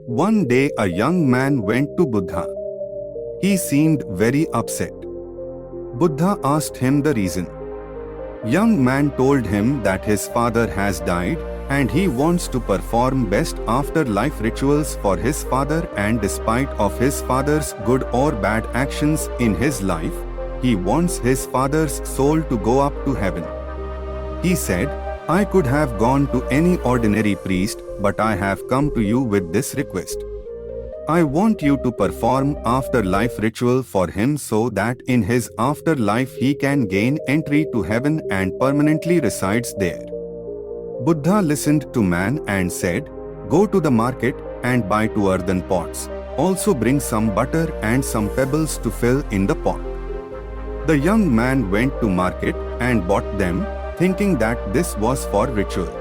One day a young man went to Buddha. He seemed very upset. Buddha asked him the reason. Young man told him that his father has died and he wants to perform best afterlife rituals for his father, and despite of his father's good or bad actions in his life, he wants his father's soul to go up to heaven. He said, "I could have gone to any ordinary priest, but I have come to you with this request. I want you to perform afterlife ritual for him so that in his afterlife he can gain entry to heaven and permanently resides there." Buddha listened to man and said, "Go to the market and buy 2 earthen pots. Also bring some butter and some pebbles to fill in the pot." The young man went to market and bought them, thinking that this was for ritual.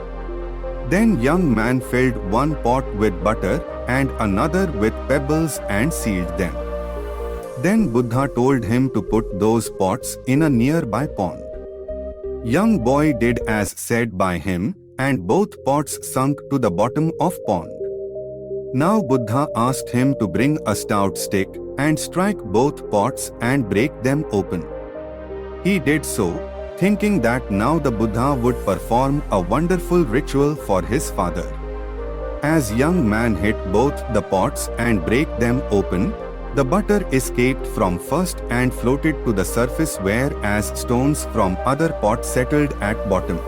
Then young man filled one pot with butter and another with pebbles and sealed them. Then Buddha told him to put those pots in a nearby pond. Young boy did as said by him, and both pots sunk to the bottom of pond. Now Buddha asked him to bring a stout stick and strike both pots and break them open. He did so, thinking that now the Buddha would perform a wonderful ritual for his father. As young man hit both the pots and break them open, the butter escaped from first and floated to the surface, whereas stones from other pots settled at bottom.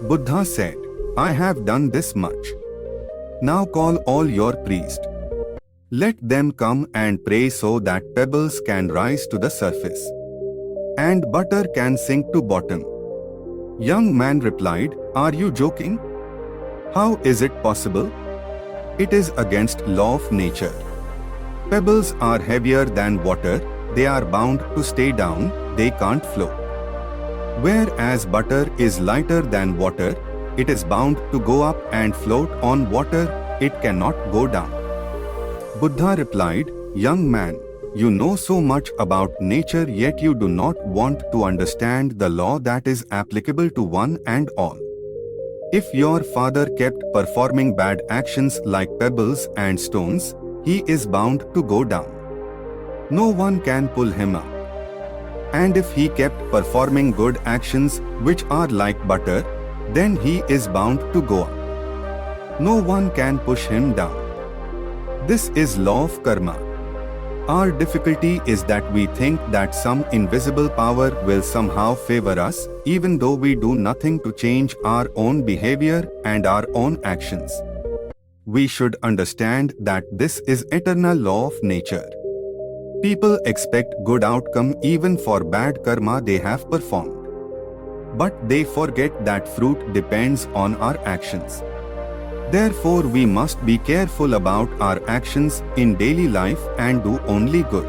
Buddha said, "I have done this much. Now call all your priests. Let them come and pray so that pebbles can rise to the surface and butter can sink to bottom." Young man replied, "Are you joking? How is it possible? It is against law of nature. Pebbles are heavier than water, they are bound to stay down, they can't float. Whereas butter is lighter than water, it is bound to go up and float on water, it cannot go down." Buddha replied, "Young man, you know so much about nature, yet you do not want to understand the law that is applicable to one and all. If your father kept performing bad actions like pebbles and stones, he is bound to go down. No one can pull him up. And if he kept performing good actions which are like butter, then he is bound to go up. No one can push him down. This is law of karma." Our difficulty is that we think that some invisible power will somehow favor us, even though we do nothing to change our own behavior and our own actions. We should understand that this is eternal law of nature. People expect good outcome even for bad karma they have performed. But they forget that fruit depends on our actions. Therefore, we must be careful about our actions in daily life and do only good.